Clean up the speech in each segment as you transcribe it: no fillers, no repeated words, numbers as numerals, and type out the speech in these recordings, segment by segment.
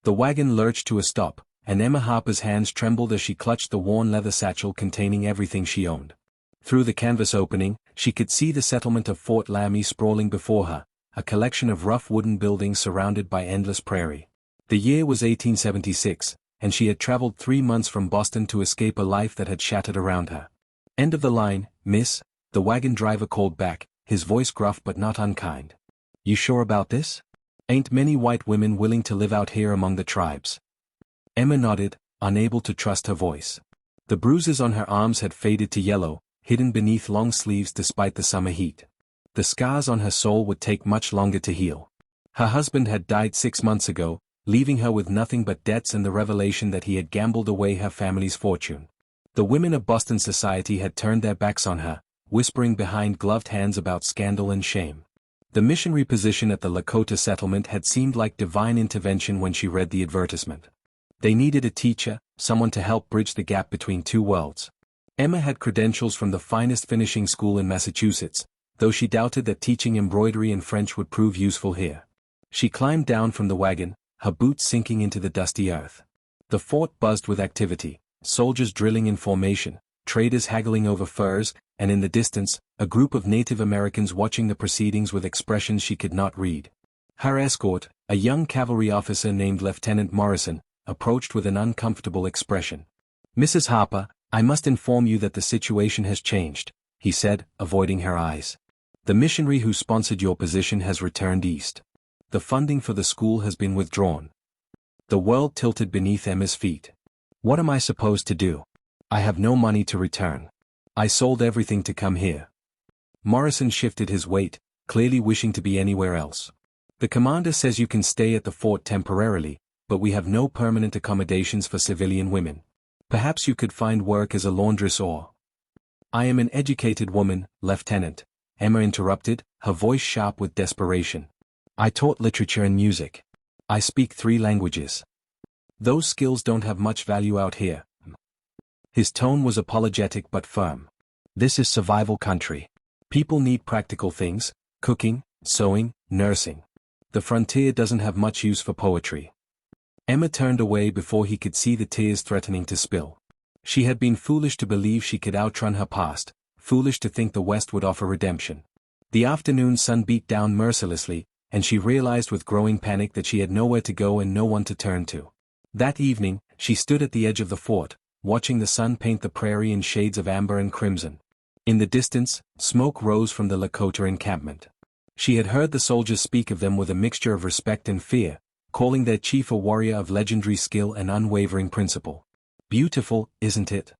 The wagon lurched to a stop, and Emma Harper's hands trembled as she clutched the worn leather satchel containing everything she owned. Through the canvas opening, she could see the settlement of Fort Lami sprawling before her, a collection of rough wooden buildings surrounded by endless prairie. The year was 1876, and she had traveled 3 months from Boston to escape a life that had shattered around her. "End of the line, miss," the wagon driver called back, his voice gruff but not unkind. "You sure about this? Ain't many white women willing to live out here among the tribes?" Emma nodded, unable to trust her voice. The bruises on her arms had faded to yellow, hidden beneath long sleeves despite the summer heat. The scars on her soul would take much longer to heal. Her husband had died 6 months ago, leaving her with nothing but debts and the revelation that he had gambled away her family's fortune. The women of Boston society had turned their backs on her, whispering behind gloved hands about scandal and shame. The missionary position at the Lakota settlement had seemed like divine intervention when she read the advertisement. They needed a teacher, someone to help bridge the gap between two worlds. Emma had credentials from the finest finishing school in Massachusetts, though she doubted that teaching embroidery and French would prove useful here. She climbed down from the wagon, her boots sinking into the dusty earth. The fort buzzed with activity, soldiers drilling in formation, traders haggling over furs, and in the distance, a group of Native Americans watching the proceedings with expressions she could not read. Her escort, a young cavalry officer named Lieutenant Morrison, approached with an uncomfortable expression. "Mrs. Harper, I must inform you that the situation has changed," he said, avoiding her eyes. "The missionary who sponsored your position has returned east. The funding for the school has been withdrawn." The world tilted beneath Emma's feet. "What am I supposed to do? I have no money to return. I sold everything to come here." Morrison shifted his weight, clearly wishing to be anywhere else. "The commander says you can stay at the fort temporarily, but we have no permanent accommodations for civilian women. Perhaps you could find work as a laundress or—" "I am an educated woman, Lieutenant," Emma interrupted, her voice sharp with desperation. "I taught literature and music. I speak 3 languages. Those skills don't have much value out here." His tone was apologetic but firm. "This is survival country. People need practical things: cooking, sewing, nursing. The frontier doesn't have much use for poetry." Emma turned away before he could see the tears threatening to spill. She had been foolish to believe she could outrun her past, foolish to think the West would offer redemption. The afternoon sun beat down mercilessly, and she realized with growing panic that she had nowhere to go and no one to turn to. That evening, she stood at the edge of the fort, watching the sun paint the prairie in shades of amber and crimson. In the distance, smoke rose from the Lakota encampment. She had heard the soldiers speak of them with a mixture of respect and fear, calling their chief a warrior of legendary skill and unwavering principle. "Beautiful, isn't it?"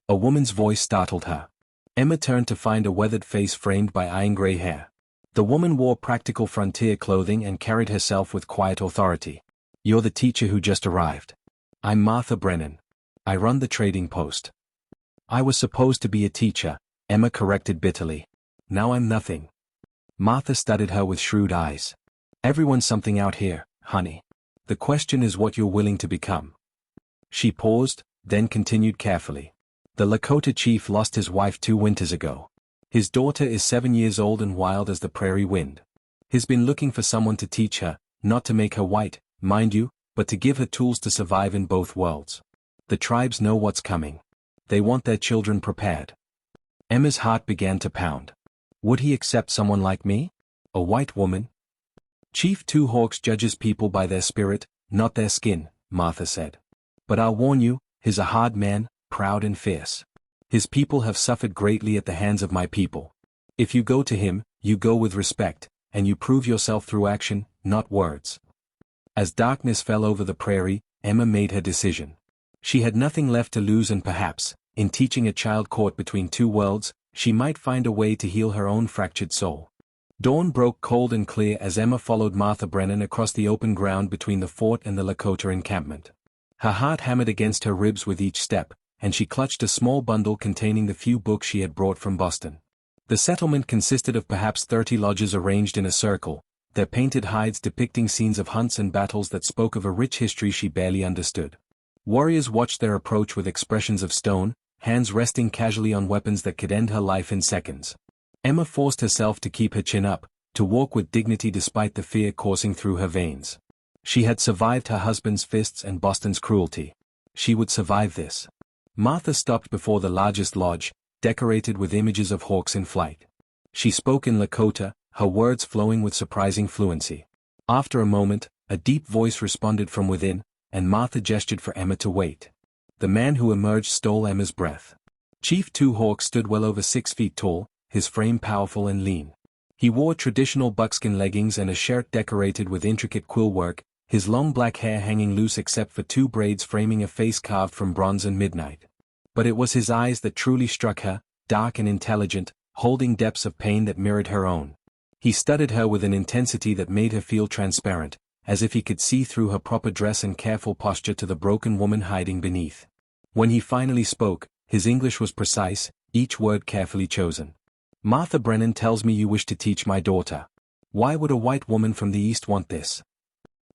A woman's voice startled her. Emma turned to find a weathered face framed by iron gray hair. The woman wore practical frontier clothing and carried herself with quiet authority. "You're the teacher who just arrived. I'm Martha Brennan. I run the trading post." "I was supposed to be a teacher," Emma corrected bitterly. "Now I'm nothing." Martha studied her with shrewd eyes. "Everyone's something out here, honey. The question is what you're willing to become." She paused, then continued carefully. "The Lakota Chief lost his wife 2 winters ago. His daughter is 7 years old and wild as the prairie wind. He's been looking for someone to teach her, not to make her white, mind you, but to give her tools to survive in both worlds. The tribes know what's coming. They want their children prepared." Emma's heart began to pound. Would he accept someone like me? A white woman? "Chief Two Hawks judges people by their spirit, not their skin," Martha said. "But I'll warn you, he's a hard man, proud and fierce. His people have suffered greatly at the hands of my people. If you go to him, you go with respect, and you prove yourself through action, not words." As darkness fell over the prairie, Emma made her decision. She had nothing left to lose and perhaps, in teaching a child caught between two worlds, she might find a way to heal her own fractured soul. Dawn broke cold and clear as Emma followed Martha Brennan across the open ground between the fort and the Lakota encampment. Her heart hammered against her ribs with each step, and she clutched a small bundle containing the few books she had brought from Boston. The settlement consisted of perhaps 30 lodges arranged in a circle, their painted hides depicting scenes of hunts and battles that spoke of a rich history she barely understood. Warriors watched their approach with expressions of stone, hands resting casually on weapons that could end her life in seconds. Emma forced herself to keep her chin up, to walk with dignity despite the fear coursing through her veins. She had survived her husband's fists and Boston's cruelty. She would survive this. Martha stopped before the largest lodge, decorated with images of hawks in flight. She spoke in Lakota, her words flowing with surprising fluency. After a moment, a deep voice responded from within, and Martha gestured for Emma to wait. The man who emerged stole Emma's breath. Chief Two Hawks stood well over 6 feet tall, his frame powerful and lean. He wore traditional buckskin leggings and a shirt decorated with intricate quill work, his long black hair hanging loose except for 2 braids framing a face carved from bronze and midnight. But it was his eyes that truly struck her, dark and intelligent, holding depths of pain that mirrored her own. He studied her with an intensity that made her feel transparent, as if he could see through her proper dress and careful posture to the broken woman hiding beneath. When he finally spoke, his English was precise, each word carefully chosen. "Martha Brennan tells me you wish to teach my daughter. Why would a white woman from the East want this?"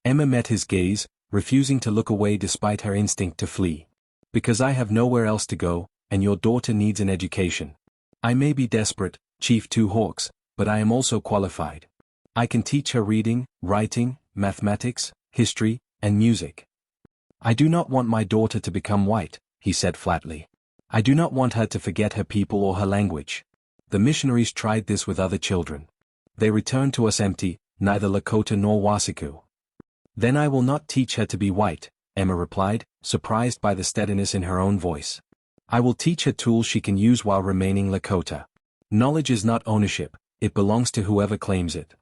Emma met his gaze, refusing to look away despite her instinct to flee. "Because I have nowhere else to go, and your daughter needs an education. I may be desperate, Chief Two Hawks, but I am also qualified. I can teach her reading, writing, mathematics, history, and music. I do not want my daughter to become white," he said flatly. "I do not want her to forget her people or her language. The missionaries tried this with other children. They returned to us empty, neither Lakota nor Wasiku." "Then I will not teach her to be white," Emma replied, surprised by the steadiness in her own voice. "I will teach her tools she can use while remaining Lakota. Knowledge is not ownership, it belongs to whoever claims it.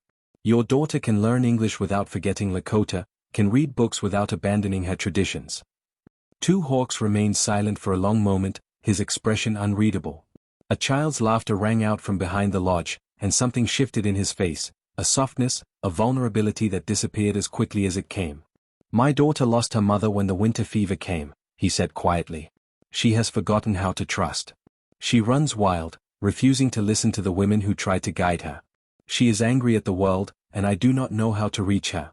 Your daughter can learn English without forgetting Lakota, can read books without abandoning her traditions." Two Hawks remained silent for a long moment, his expression unreadable. A child's laughter rang out from behind the lodge, and something shifted in his face, a softness, a vulnerability that disappeared as quickly as it came. "My daughter lost her mother when the winter fever came," he said quietly. "She has forgotten how to trust. She runs wild, refusing to listen to the women who try to guide her. She is angry at the world, and I do not know how to reach her."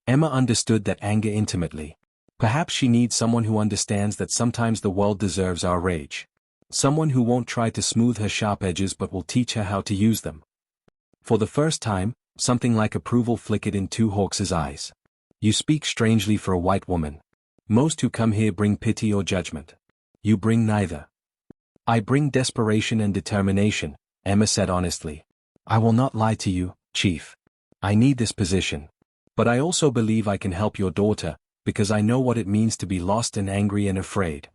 Emma understood that anger intimately. Perhaps she needs someone who understands that sometimes the world deserves our rage. Someone who won't try to smooth her sharp edges but will teach her how to use them. For the first time, something like approval flickered in Two Hawks' eyes. "You speak strangely for a white woman. Most who come here bring pity or judgment. You bring neither." "I bring desperation and determination," Emma said honestly. "I will not lie to you, Chief. I need this position. But I also believe I can help your daughter, because I know what it means to be lost and angry and afraid."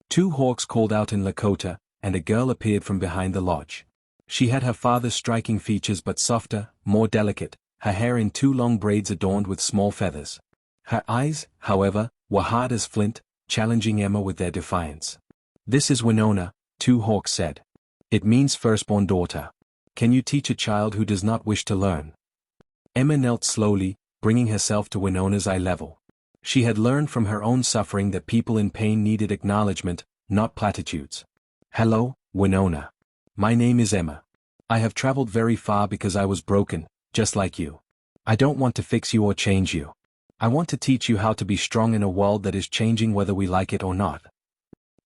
Two Hawks called out in Lakota, and a girl appeared from behind the lodge. She had her father's striking features but softer, more delicate, her hair in 2 long braids adorned with small feathers. Her eyes, however, were hard as flint, challenging Emma with their defiance. "This is Winona," Two Hawks said. "It means firstborn daughter. Can you teach a child who does not wish to learn?" Emma knelt slowly, bringing herself to Winona's eye level. She had learned from her own suffering that people in pain needed acknowledgement, not platitudes. "Hello, Winona. My name is Emma. I have traveled very far because I was broken, just like you. I don't want to fix you or change you. I want to teach you how to be strong in a world that is changing whether we like it or not."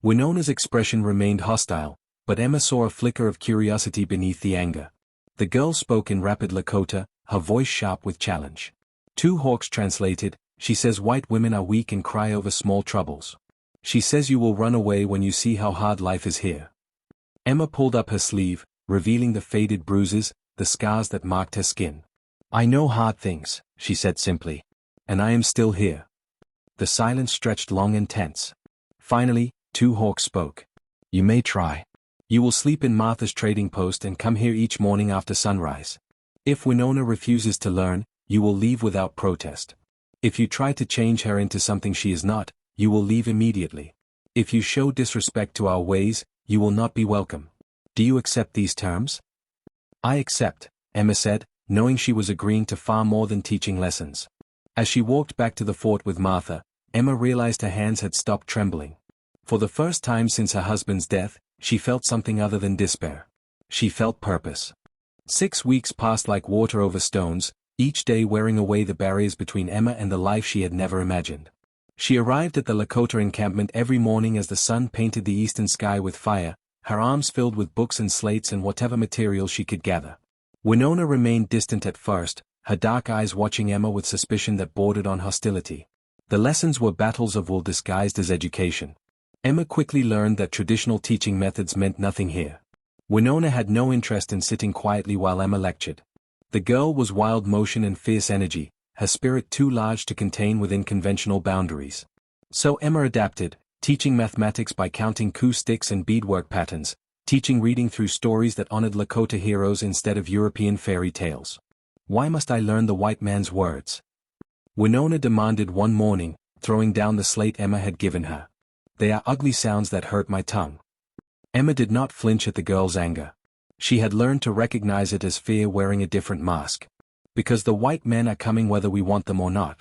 Winona's expression remained hostile, but Emma saw a flicker of curiosity beneath the anger. The girl spoke in rapid Lakota, her voice sharp with challenge. Two Hawks translated, "She says white women are weak and cry over small troubles. She says you will run away when you see how hard life is here." Emma pulled up her sleeve, revealing the faded bruises, the scars that marked her skin. "I know hard things," she said simply. "And I am still here." The silence stretched long and tense. Finally, Two Hawks spoke. "You may try. You will sleep in Martha's trading post and come here each morning after sunrise. If Winona refuses to learn, you will leave without protest. If you try to change her into something she is not, you will leave immediately. If you show disrespect to our ways, you will not be welcome. Do you accept these terms?" "I accept," Emma said, knowing she was agreeing to far more than teaching lessons. As she walked back to the fort with Martha, Emma realized her hands had stopped trembling. For the first time since her husband's death, she felt something other than despair. She felt purpose. 6 weeks passed like water over stones, each day wearing away the barriers between Emma and the life she had never imagined. She arrived at the Lakota encampment every morning as the sun painted the eastern sky with fire, her arms filled with books and slates and whatever material she could gather. Winona remained distant at first, her dark eyes watching Emma with suspicion that bordered on hostility. The lessons were battles of will disguised as education. Emma quickly learned that traditional teaching methods meant nothing here. Winona had no interest in sitting quietly while Emma lectured. The girl was wild motion and fierce energy, her spirit too large to contain within conventional boundaries. So Emma adapted, teaching mathematics by counting coup sticks and beadwork patterns, teaching reading through stories that honored Lakota heroes instead of European fairy tales. Why must I learn the white man's words? Winona demanded one morning, throwing down the slate Emma had given her. They are ugly sounds that hurt my tongue. Emma did not flinch at the girl's anger. She had learned to recognize it as fear wearing a different mask. Because the white men are coming whether we want them or not.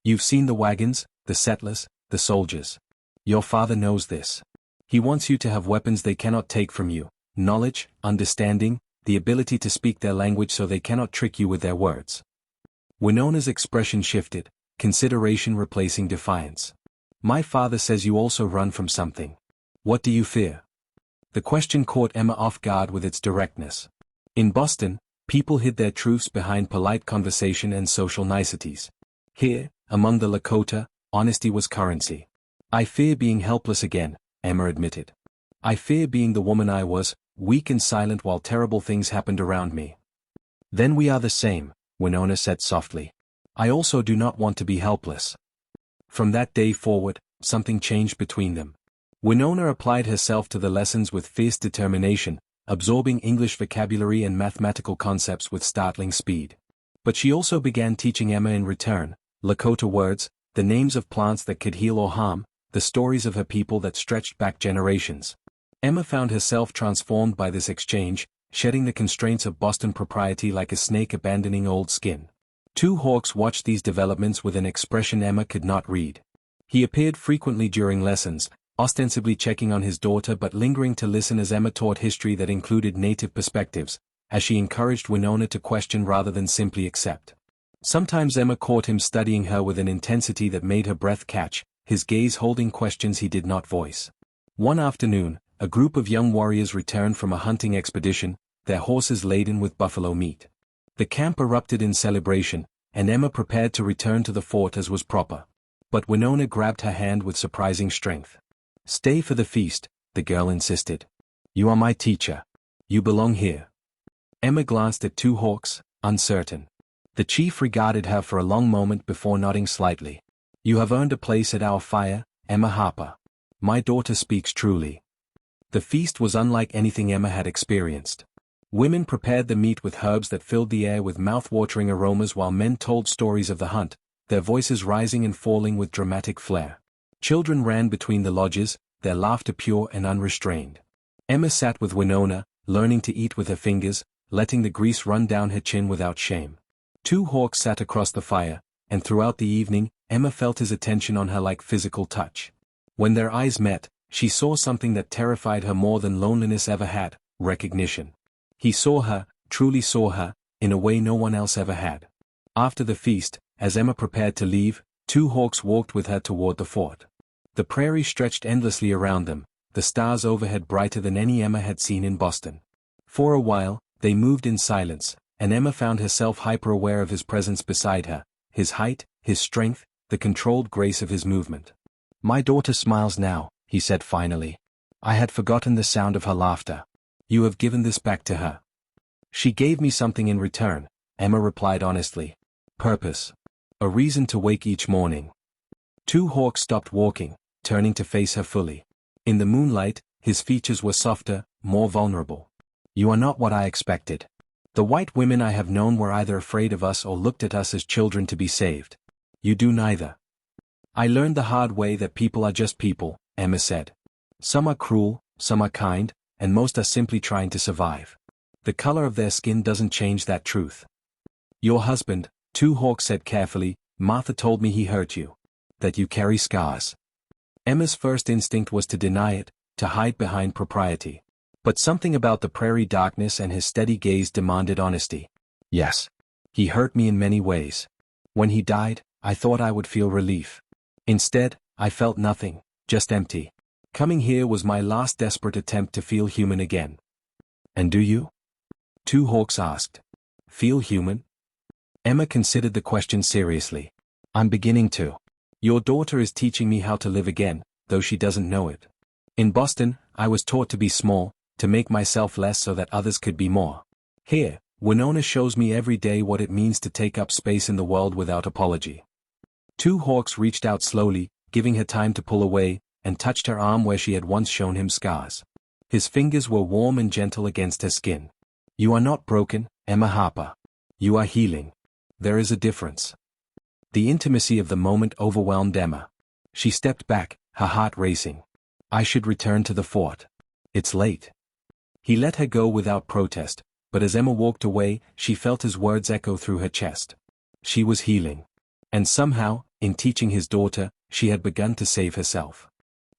You've seen the wagons, the settlers, the soldiers. Your father knows this. He wants you to have weapons they cannot take from you, knowledge, understanding, the ability to speak their language so they cannot trick you with their words. Winona's expression shifted, consideration replacing defiance. My father says you also run from something. What do you fear? The question caught Emma off guard with its directness. In Boston, people hid their truths behind polite conversation and social niceties. Here, among the Lakota, honesty was currency. I fear being helpless again, Emma admitted. I fear being the woman I was, weak and silent while terrible things happened around me. Then we are the same, Winona said softly. I also do not want to be helpless. From that day forward, something changed between them. Winona applied herself to the lessons with fierce determination, absorbing English vocabulary and mathematical concepts with startling speed. But she also began teaching Emma in return, Lakota words, the names of plants that could heal or harm, the stories of her people that stretched back generations. Emma found herself transformed by this exchange, shedding the constraints of Boston propriety like a snake abandoning old skin. Two Hawks watched these developments with an expression Emma could not read. He appeared frequently during lessons, ostensibly checking on his daughter but lingering to listen as Emma taught history that included native perspectives, as she encouraged Winona to question rather than simply accept. Sometimes Emma caught him studying her with an intensity that made her breath catch, his gaze holding questions he did not voice. One afternoon, a group of young warriors returned from a hunting expedition, their horses laden with buffalo meat. The camp erupted in celebration, and Emma prepared to return to the fort as was proper. But Winona grabbed her hand with surprising strength. Stay for the feast, the girl insisted. You are my teacher. You belong here. Emma glanced at Two Hawks, uncertain. The chief regarded her for a long moment before nodding slightly. You have earned a place at our fire, Emma Harper. My daughter speaks truly. The feast was unlike anything Emma had experienced. Women prepared the meat with herbs that filled the air with mouth-watering aromas while men told stories of the hunt, their voices rising and falling with dramatic flair. Children ran between the lodges, their laughter pure and unrestrained. Emma sat with Winona, learning to eat with her fingers, letting the grease run down her chin without shame. Two Hawks sat across the fire, and throughout the evening, Emma felt his attention on her like physical touch. When their eyes met, she saw something that terrified her more than loneliness ever had, recognition. He saw her, truly saw her, in a way no one else ever had. After the feast, as Emma prepared to leave, Two Hawks walked with her toward the fort. The prairie stretched endlessly around them, the stars overhead brighter than any Emma had seen in Boston. For a while, they moved in silence, and Emma found herself hyper-aware of his presence beside her, his height, his strength, the controlled grace of his movement. My daughter smiles now, he said finally. I had forgotten the sound of her laughter. You have given this back to her. She gave me something in return, Emma replied honestly. Purpose. A reason to wake each morning. Two Hawks stopped walking, turning to face her fully. In the moonlight, his features were softer, more vulnerable. You are not what I expected. The white women I have known were either afraid of us or looked at us as children to be saved. You do neither. I learned the hard way that people are just people, Emma said. Some are cruel, some are kind, and most are simply trying to survive. The color of their skin doesn't change that truth. Your husband, Two Hawks said carefully, Martha told me he hurt you. That you carry scars. Emma's first instinct was to deny it, to hide behind propriety. But something about the prairie darkness and his steady gaze demanded honesty. Yes. He hurt me in many ways. When he died, I thought I would feel relief. Instead, I felt nothing, just empty. Coming here was my last desperate attempt to feel human again. And do you? Two Hawks asked. Feel human? Emma considered the question seriously. I'm beginning to. Your daughter is teaching me how to live again, though she doesn't know it. In Boston, I was taught to be small, to make myself less so that others could be more. Here, Winona shows me every day what it means to take up space in the world without apology. Two Hawks reached out slowly, giving her time to pull away, and touched her arm where she had once shown him scars. His fingers were warm and gentle against her skin. You are not broken, Emma Harper. You are healing. There is a difference. The intimacy of the moment overwhelmed Emma. She stepped back, her heart racing. I should return to the fort. It's late. He let her go without protest, but as Emma walked away, she felt his words echo through her chest. She was healing. And somehow, in teaching his daughter, she had begun to save herself.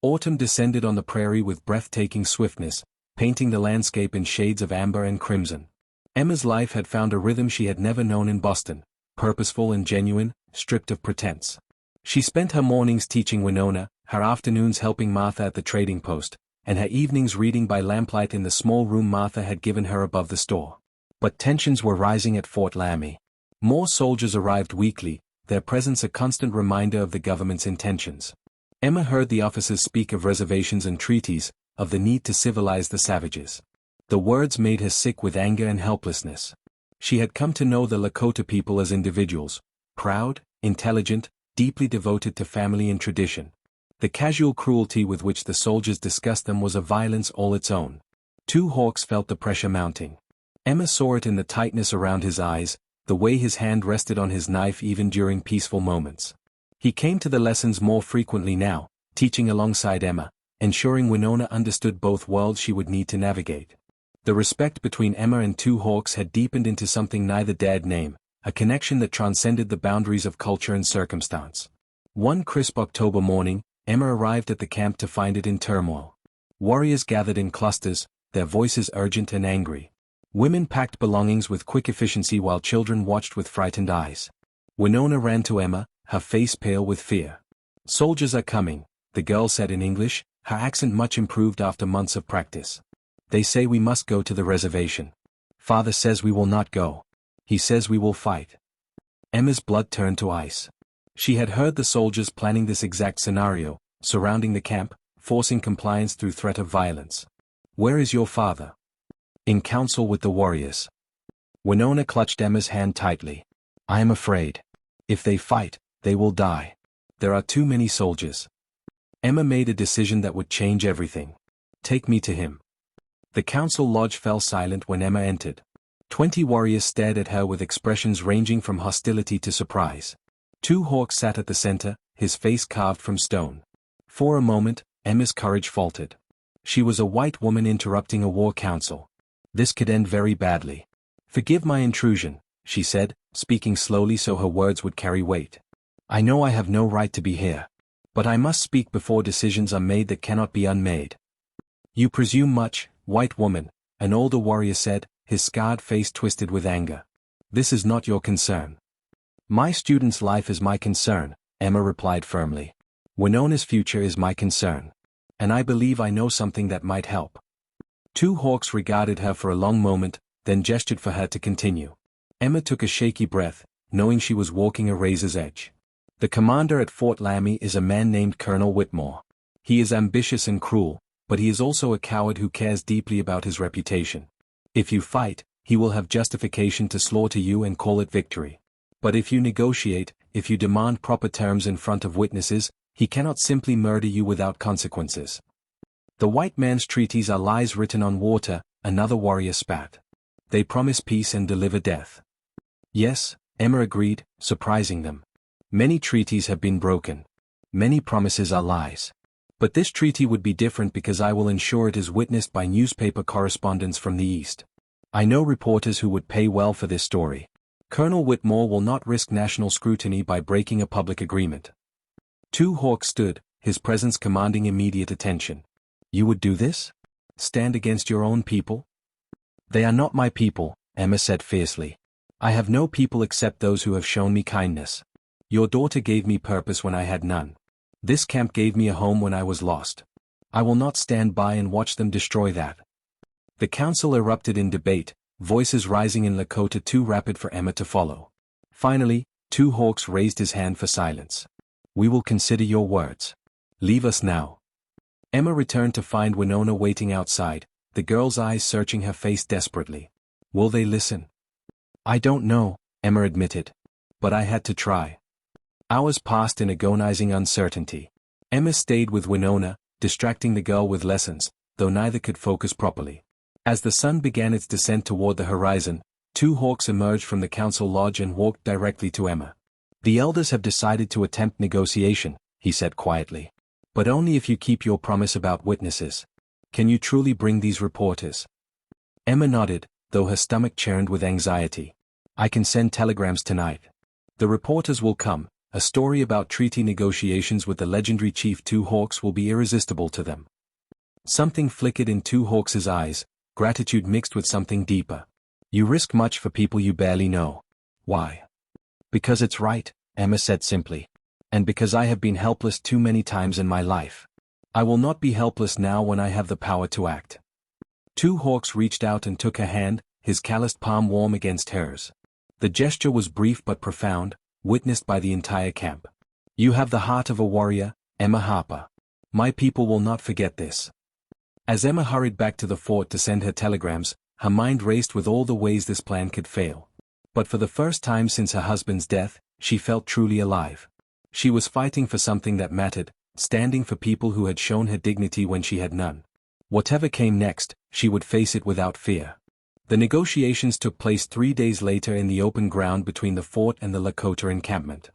Autumn descended on the prairie with breathtaking swiftness, painting the landscape in shades of amber and crimson. Emma's life had found a rhythm she had never known in Boston, purposeful and genuine, stripped of pretense. She spent her mornings teaching Winona, her afternoons helping Martha at the trading post, and her evenings reading by lamplight in the small room Martha had given her above the store. But tensions were rising at Fort Lami. More soldiers arrived weekly, their presence a constant reminder of the government's intentions. Emma heard the officers speak of reservations and treaties, of the need to civilize the savages. The words made her sick with anger and helplessness. She had come to know the Lakota people as individuals, proud, intelligent, deeply devoted to family and tradition. The casual cruelty with which the soldiers discussed them was a violence all its own. Two Hawks felt the pressure mounting. Emma saw it in the tightness around his eyes, the way his hand rested on his knife even during peaceful moments. He came to the lessons more frequently now, teaching alongside Emma, ensuring Winona understood both worlds she would need to navigate. The respect between Emma and Two Hawks had deepened into something neither dared name, a connection that transcended the boundaries of culture and circumstance. One crisp October morning, Emma arrived at the camp to find it in turmoil. Warriors gathered in clusters, their voices urgent and angry. Women packed belongings with quick efficiency while children watched with frightened eyes. Winona ran to Emma, her face pale with fear. Soldiers are coming, the girl said in English, her accent much improved after months of practice. They say we must go to the reservation. Father says we will not go. He says we will fight. Emma's blood turned to ice. She had heard the soldiers planning this exact scenario, surrounding the camp, forcing compliance through threat of violence. Where is your father? In council with the warriors. Winona clutched Emma's hand tightly. I am afraid. If they fight, they will die. There are too many soldiers. Emma made a decision that would change everything. Take me to him. The council lodge fell silent when Emma entered. 20 warriors stared at her with expressions ranging from hostility to surprise. Two Hawks sat at the center, his face carved from stone. For a moment, Emma's courage faltered. She was a white woman interrupting a war council. This could end very badly. Forgive my intrusion, she said, speaking slowly so her words would carry weight. I know I have no right to be here. But I must speak before decisions are made that cannot be unmade. You presume much, white woman, an older warrior said, his scarred face twisted with anger. This is not your concern. My student's life is my concern, Emma replied firmly. Winona's future is my concern. And I believe I know something that might help. Two Hawks regarded her for a long moment, then gestured for her to continue. Emma took a shaky breath, knowing she was walking a razor's edge. The commander at Fort Lami is a man named Colonel Whitmore. He is ambitious and cruel, but he is also a coward who cares deeply about his reputation. If you fight, he will have justification to slaughter you and call it victory. But if you negotiate, if you demand proper terms in front of witnesses, he cannot simply murder you without consequences. The white man's treaties are lies written on water, another warrior spat. They promise peace and deliver death. Yes, Emma agreed, surprising them. Many treaties have been broken. Many promises are lies. But this treaty would be different because I will ensure it is witnessed by newspaper correspondents from the East. I know reporters who would pay well for this story. Colonel Whitmore will not risk national scrutiny by breaking a public agreement. Two Hawks stood, his presence commanding immediate attention. You would do this? Stand against your own people? They are not my people, Emma said fiercely. I have no people except those who have shown me kindness. Your daughter gave me purpose when I had none. This camp gave me a home when I was lost. I will not stand by and watch them destroy that. The council erupted in debate, voices rising in Lakota too rapid for Emma to follow. Finally, Two Hawks raised his hand for silence. "We will consider your words. Leave us now." Emma returned to find Winona waiting outside, the girl's eyes searching her face desperately. "Will they listen?" "I don't know," Emma admitted. "But I had to try." Hours passed in agonizing uncertainty. Emma stayed with Winona, distracting the girl with lessons, though neither could focus properly. As the sun began its descent toward the horizon, Two Hawks emerged from the council lodge and walked directly to Emma. "The elders have decided to attempt negotiation," he said quietly. "But only if you keep your promise about witnesses. Can you truly bring these reporters?" Emma nodded, though her stomach churned with anxiety. "I can send telegrams tonight. The reporters will come. A story about treaty negotiations with the legendary Chief Two Hawks will be irresistible to them." Something flickered in Two Hawks' eyes, gratitude mixed with something deeper. "You risk much for people you barely know." "Why?" "Because it's right," Emma said simply. "And because I have been helpless too many times in my life. I will not be helpless now when I have the power to act." Two Hawks reached out and took her hand, his calloused palm warm against hers. The gesture was brief but profound, witnessed by the entire camp. "You have the heart of a warrior, Emma Harper. My people will not forget this." As Emma hurried back to the fort to send her telegrams, her mind raced with all the ways this plan could fail. But for the first time since her husband's death, she felt truly alive. She was fighting for something that mattered, standing for people who had shown her dignity when she had none. Whatever came next, she would face it without fear. The negotiations took place 3 days later in the open ground between the fort and the Lakota encampment.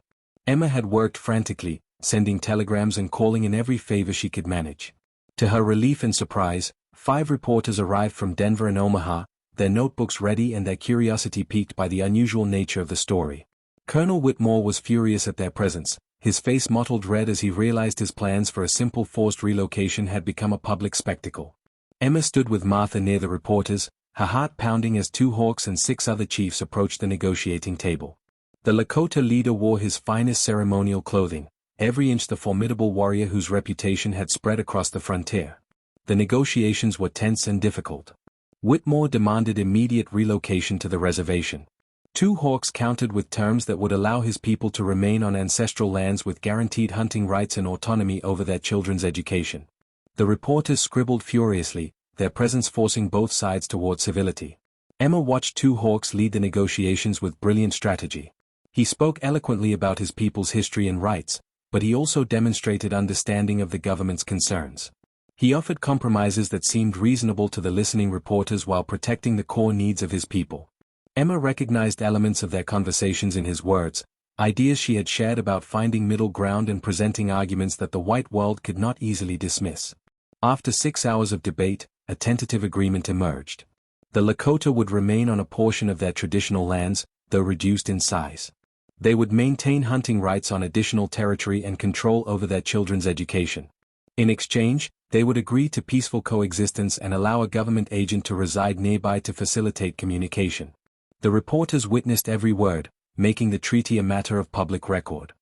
Emma had worked frantically, sending telegrams and calling in every favor she could manage. To her relief and surprise, 5 reporters arrived from Denver and Omaha, their notebooks ready and their curiosity piqued by the unusual nature of the story. Colonel Whitmore was furious at their presence, his face mottled red as he realized his plans for a simple forced relocation had become a public spectacle. Emma stood with Martha near the reporters, her heart pounding as Two Hawks and 6 other chiefs approached the negotiating table. The Lakota leader wore his finest ceremonial clothing, every inch the formidable warrior whose reputation had spread across the frontier. The negotiations were tense and difficult. Whitmore demanded immediate relocation to the reservation. Two Hawks countered with terms that would allow his people to remain on ancestral lands with guaranteed hunting rights and autonomy over their children's education. The reporters scribbled furiously, their presence forcing both sides toward civility. Emma watched Two Hawks lead the negotiations with brilliant strategy. He spoke eloquently about his people's history and rights, but he also demonstrated understanding of the government's concerns. He offered compromises that seemed reasonable to the listening reporters while protecting the core needs of his people. Emma recognized elements of their conversations in his words, ideas she had shared about finding middle ground and presenting arguments that the white world could not easily dismiss. After 6 hours of debate, a tentative agreement emerged. The Lakota would remain on a portion of their traditional lands, though reduced in size. They would maintain hunting rights on additional territory and control over their children's education. In exchange, they would agree to peaceful coexistence and allow a government agent to reside nearby to facilitate communication. The reporters witnessed every word, making the treaty a matter of public record.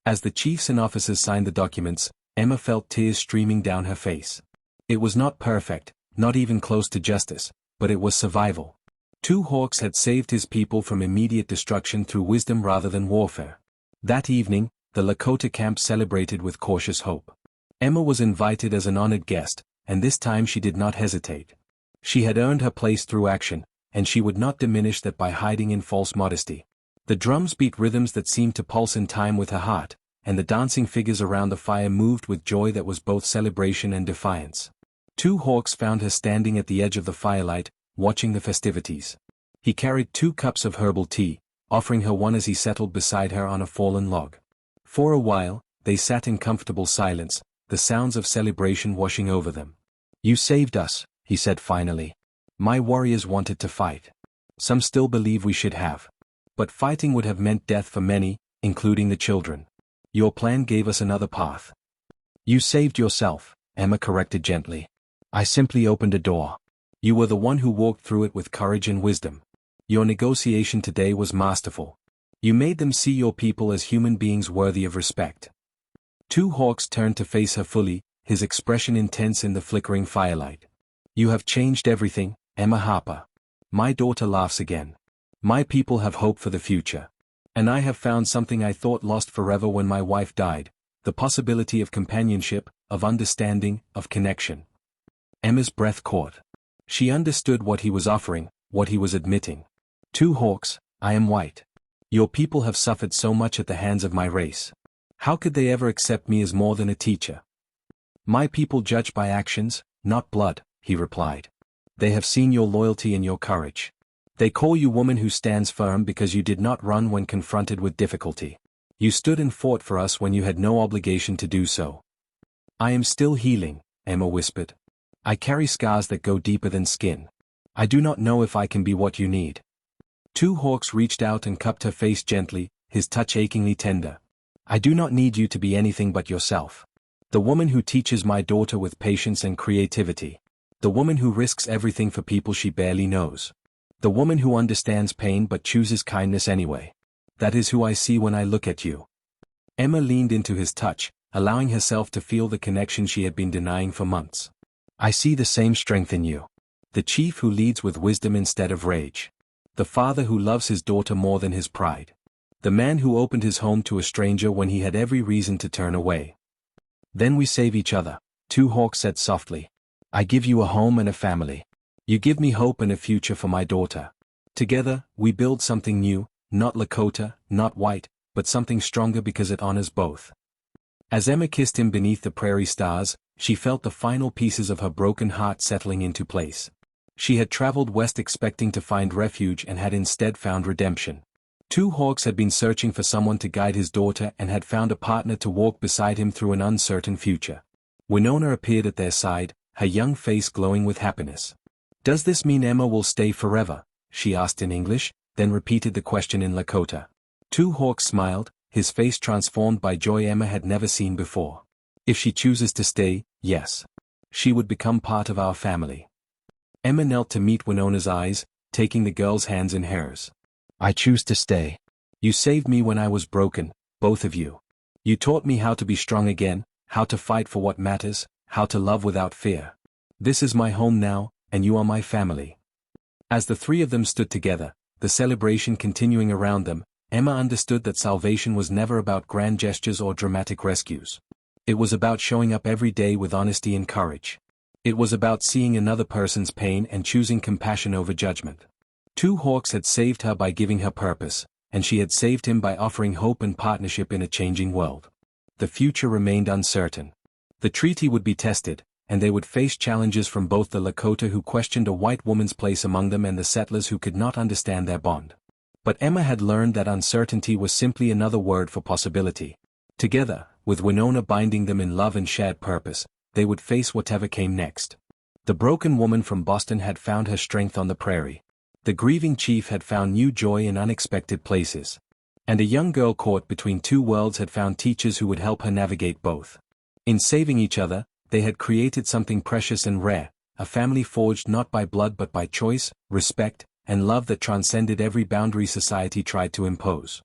As the chiefs and officers signed the documents, Emma felt tears streaming down her face. It was not perfect, not even close to justice, but it was survival. Two Hawks had saved his people from immediate destruction through wisdom rather than warfare. That evening, the Lakota camp celebrated with cautious hope. Emma was invited as an honored guest, and this time she did not hesitate. She had earned her place through action, and she would not diminish that by hiding in false modesty. The drums beat rhythms that seemed to pulse in time with her heart, and the dancing figures around the fire moved with joy that was both celebration and defiance. Two Hawks found her standing at the edge of the firelight, watching the festivities. He carried 2 cups of herbal tea, offering her one as he settled beside her on a fallen log. For a while, they sat in comfortable silence, the sounds of celebration washing over them. "You saved us," he said finally. "My warriors wanted to fight. Some still believe we should have. But fighting would have meant death for many, including the children. Your plan gave us another path." "You saved yourself," Emma corrected gently. "I simply opened a door. You were the one who walked through it with courage and wisdom. Your negotiation today was masterful. You made them see your people as human beings worthy of respect." Two Hawks turned to face her fully, his expression intense in the flickering firelight. "You have changed everything, Emma Harper. My daughter laughs again. My people have hope for the future. And I have found something I thought lost forever when my wife died, the possibility of companionship, of understanding, of connection. Emma's breath caught. She understood what he was offering, what he was admitting. Two Hawks, I am white. Your people have suffered so much at the hands of my race. How could they ever accept me as more than a teacher? My people judge by actions, not blood, he replied. They have seen your loyalty and your courage. They call you woman who stands firm because you did not run when confronted with difficulty. You stood and fought for us when you had no obligation to do so. I am still healing, Emma whispered. I carry scars that go deeper than skin. I do not know if I can be what you need. Two Hawks reached out and cupped her face gently, his touch achingly tender. I do not need you to be anything but yourself. The woman who teaches my daughter with patience and creativity. The woman who risks everything for people she barely knows. The woman who understands pain but chooses kindness anyway. That is who I see when I look at you. Emma leaned into his touch, allowing herself to feel the connection she had been denying for months. I see the same strength in you. The chief who leads with wisdom instead of rage. The father who loves his daughter more than his pride. The man who opened his home to a stranger when he had every reason to turn away. Then we save each other, Two Hawks said softly. I give you a home and a family. You give me hope and a future for my daughter. Together, we build something new, not Lakota, not white, but something stronger because it honors both. As Emma kissed him beneath the prairie stars, she felt the final pieces of her broken heart settling into place. She had traveled west expecting to find refuge and had instead found redemption. Two Hawks had been searching for someone to guide his daughter and had found a partner to walk beside him through an uncertain future. Winona appeared at their side, her young face glowing with happiness. Does this mean Emma will stay forever? She asked in English, then repeated the question in Lakota. Two Hawks smiled, his face transformed by joy Emma had never seen before. If she chooses to stay, yes. She would become part of our family. Emma knelt to meet Winona's eyes, taking the girl's hands in hers. I choose to stay. You saved me when I was broken, both of you. You taught me how to be strong again, how to fight for what matters, how to love without fear. This is my home now, and you are my family. As the three of them stood together, the celebration continuing around them, Emma understood that salvation was never about grand gestures or dramatic rescues. It was about showing up every day with honesty and courage. It was about seeing another person's pain and choosing compassion over judgment. Two Hawks had saved her by giving her purpose, and she had saved him by offering hope and partnership in a changing world. The future remained uncertain. The treaty would be tested, and they would face challenges from both the Lakota who questioned a white woman's place among them and the settlers who could not understand their bond. But Emma had learned that uncertainty was simply another word for possibility. Together, with Winona binding them in love and shared purpose, they would face whatever came next. The broken woman from Boston had found her strength on the prairie. The grieving chief had found new joy in unexpected places. And a young girl caught between two worlds had found teachers who would help her navigate both. In saving each other, they had created something precious and rare, a family forged not by blood but by choice, respect, and love that transcended every boundary society tried to impose.